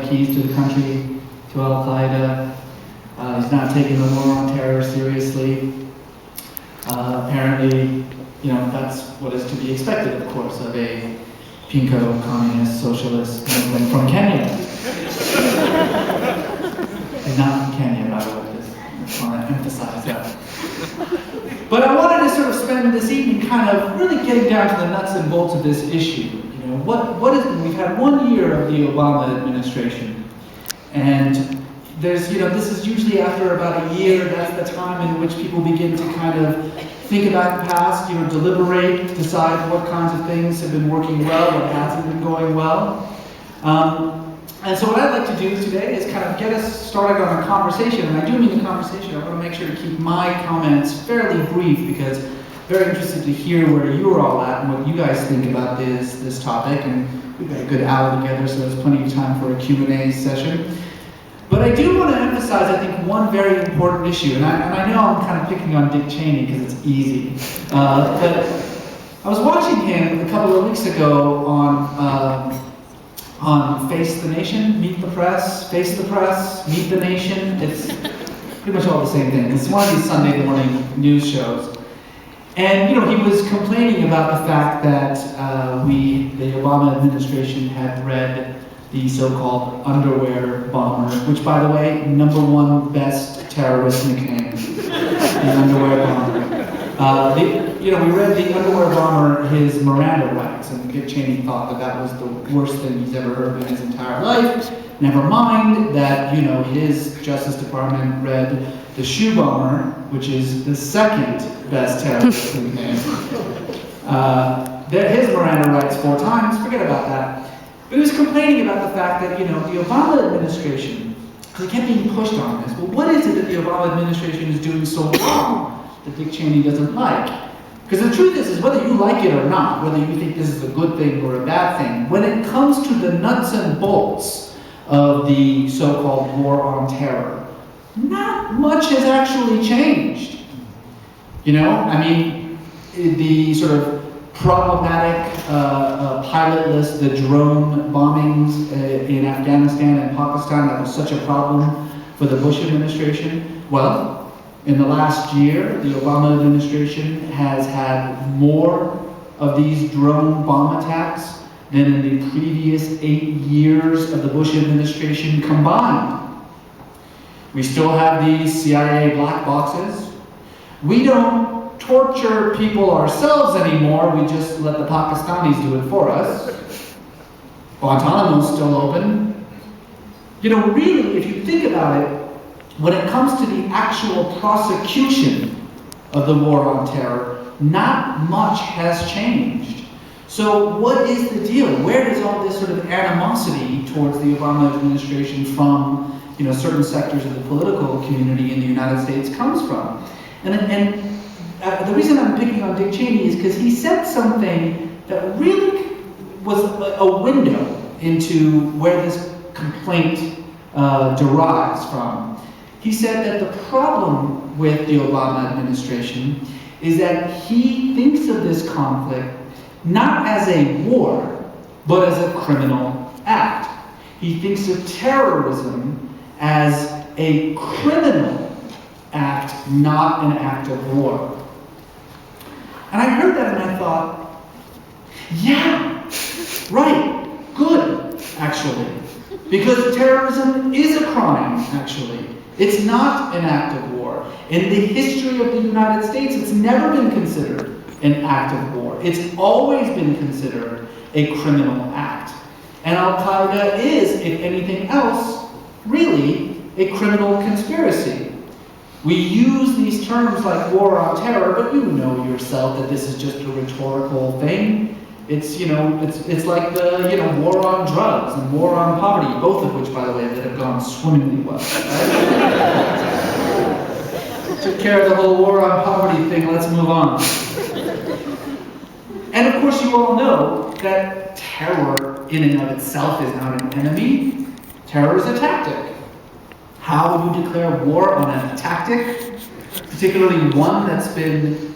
keys to the country, to Al-Qaeda. He's not taking the war on terror seriously. Apparently, that's what is to be expected, of course, of a pinko, communist, socialist Muslim from Kenya. He's not from Kenya, by the way. I just want to emphasize that. But I wanted to sort of spend this evening kind of really getting down to the nuts and bolts of this issue. What is, we've had 1 year of the Obama administration, and there's, this is usually after about a year. That's the time in which people begin to kind of think about the past, deliberate, decide what kinds of things have been working well, what hasn't been going well. And so what I'd like to do today is kind of get us started on a conversation, and I do mean a conversation. I want to make sure to keep my comments fairly brief because I'm very interested to hear where you're all at and what you guys think about this topic. And we've got a good hour together, so there's plenty of time for a Q&A session. But I do want to emphasize, I think, one very important issue, and I know I'm kind of picking on Dick Cheney because it's easy. But I was watching him a couple of weeks ago on Face the Nation, Meet the Press, Face the Press, Meet the Nation. It's pretty much all the same thing. It's one of these Sunday morning news shows. And he was complaining about the fact that the Obama administration had read the so-called underwear bomber, which, by the way, #1 best terrorist nickname, the underwear bomber. We read the underwear bomber his Miranda rights, and Dick Cheney thought that was the worst thing he's ever heard in his entire life. Never mind that, his Justice Department read the shoe bomber, which is the second best terrorist nickname. His Miranda rights 4 times, forget about that. But he was complaining about the fact that, the Obama administration, because he kept being pushed on this, well, what is it that the Obama administration is doing so wrong that Dick Cheney doesn't like? Because the truth is whether you like it or not, whether you think this is a good thing or a bad thing, when it comes to the nuts and bolts of the so-called war on terror, not much has actually changed. The sort of problematic pilotless, the drone bombings in Afghanistan and Pakistan, that was such a problem for the Bush administration. Well, in the last year, the Obama administration has had more of these drone bomb attacks than in the previous 8 years of the Bush administration combined. We still have these CIA black boxes. We don't torture people ourselves anymore, we just let the Pakistanis do it for us. Guantanamo's still open. Really, if you think about it, when it comes to the actual prosecution of the war on terror, not much has changed. So what is the deal? Where does all this sort of animosity towards the Obama administration from, certain sectors of the political community in the United States comes from? And the reason I'm picking on Dick Cheney is because he said something that really was a window into where this complaint derives from. He said that the problem with the Obama administration is that he thinks of this conflict not as a war, but as a criminal act. He thinks of terrorism as a criminal act, not an act of war. And I heard that and I thought, yeah, right, good, actually. Because terrorism is a crime, actually. It's not an act of war. In the history of the United States, it's never been considered an act of war. It's always been considered a criminal act. And Al-Qaeda is, if anything else, really a criminal conspiracy. We use these terms like war on terror, but you know yourself that this is just a rhetorical thing. It's, it's like the, war on drugs and war on poverty, both of which, by the way, that have gone swimmingly well. Right? Took care of the whole war on poverty thing, let's move on. And of course you all know that terror in and of itself is not an enemy. Terror is a tactic. How would you declare war on a tactic, particularly one that's been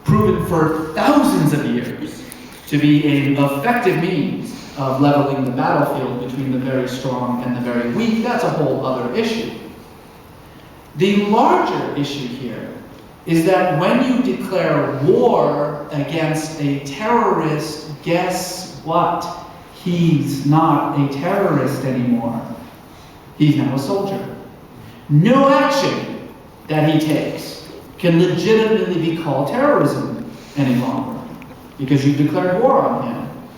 proven for thousands of years to be an effective means of leveling the battlefield between the very strong and the very weak, that's a whole other issue. The larger issue here is that when you declare war against a terrorist, guess what? He's not a terrorist anymore. He's now a soldier. No action that he takes can legitimately be called terrorism any longer, because you've declared war on him.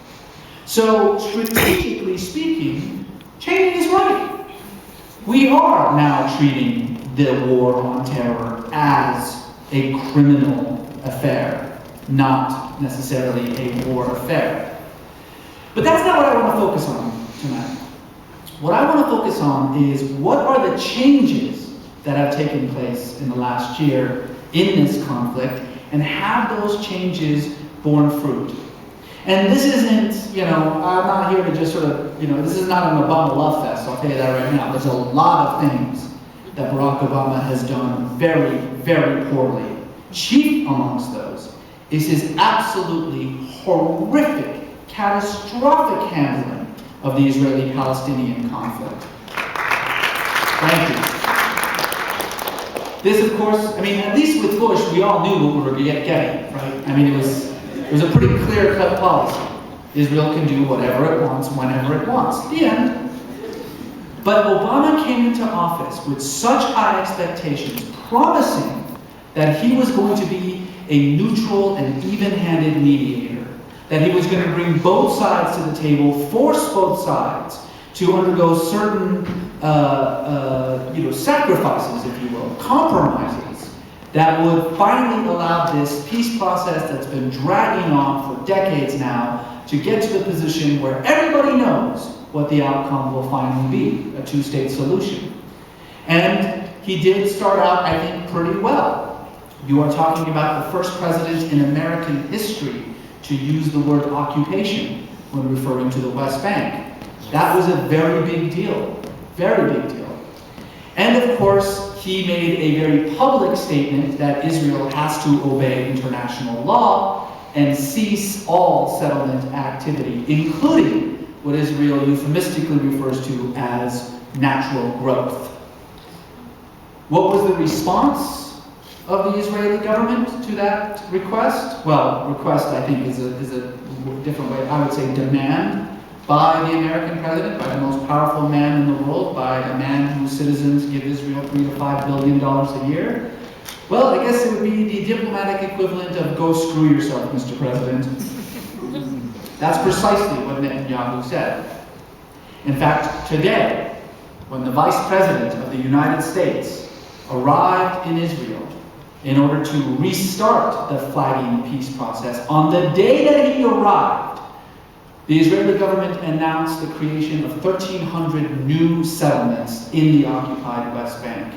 So, strategically speaking, Cheney is right. We are now treating the war on terror as a criminal affair, not necessarily a war affair. But that's not what I want to focus on tonight. What I want to focus on is what are the changes that have taken place in the last year in this conflict, and have those changes borne fruit. And this isn't, I'm not here to just sort of, this is not an Obama love fest, I'll tell you that right now. There's a lot of things that Barack Obama has done very, very poorly. Chief amongst those is his absolutely horrific, catastrophic handling of the Israeli-Palestinian conflict. Thank you. This, of course, at least with Bush, we all knew what we were getting, right? It was a pretty clear-cut policy. Israel can do whatever it wants, whenever it wants. The end. But Obama came into office with such high expectations, promising that he was going to be a neutral and even-handed mediator, that he was going to bring both sides to the table, force both sides to undergo certain sacrifices, if you will, compromises, that would finally allow this peace process that's been dragging on for decades now to get to the position where everybody knows what the outcome will finally be, a two-state solution. And he did start out, I think, pretty well. You are talking about the first president in American history to use the word occupation when referring to the West Bank. That was a very big deal, very big deal. And of course, he made a very public statement that Israel has to obey international law and cease all settlement activity, including what Israel euphemistically refers to as natural growth. What was the response of the Israeli government to that request? Well, request, I think, is a different way. I would say demand by the American president, by the most powerful man in the world, by a man whose citizens give Israel $3 to $5 billion a year. Well, I guess it would be the diplomatic equivalent of go screw yourself, Mr. President. That's precisely what Netanyahu said. In fact, today, when the Vice President of the United States arrived in Israel in order to restart the flagging peace process, on the day that he arrived, the Israeli government announced the creation of 1,300 new settlements in the occupied West Bank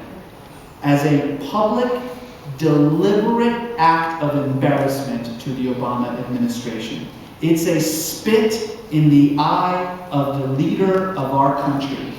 as a public, deliberate act of embarrassment to the Obama administration. It's a spit in the eye of the leader of our country.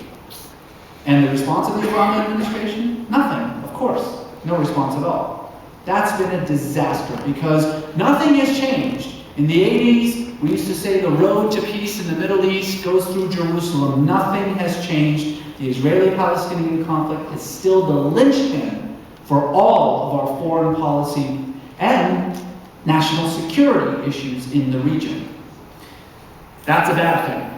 And the response of the Obama administration? Nothing, of course. No response at all. That's been a disaster because nothing has changed. In the 80s, we used to say the road to peace in the Middle East goes through Jerusalem. Nothing has changed. The Israeli-Palestinian conflict is still the linchpin for all of our foreign policy and national security issues in the region. That's a bad thing.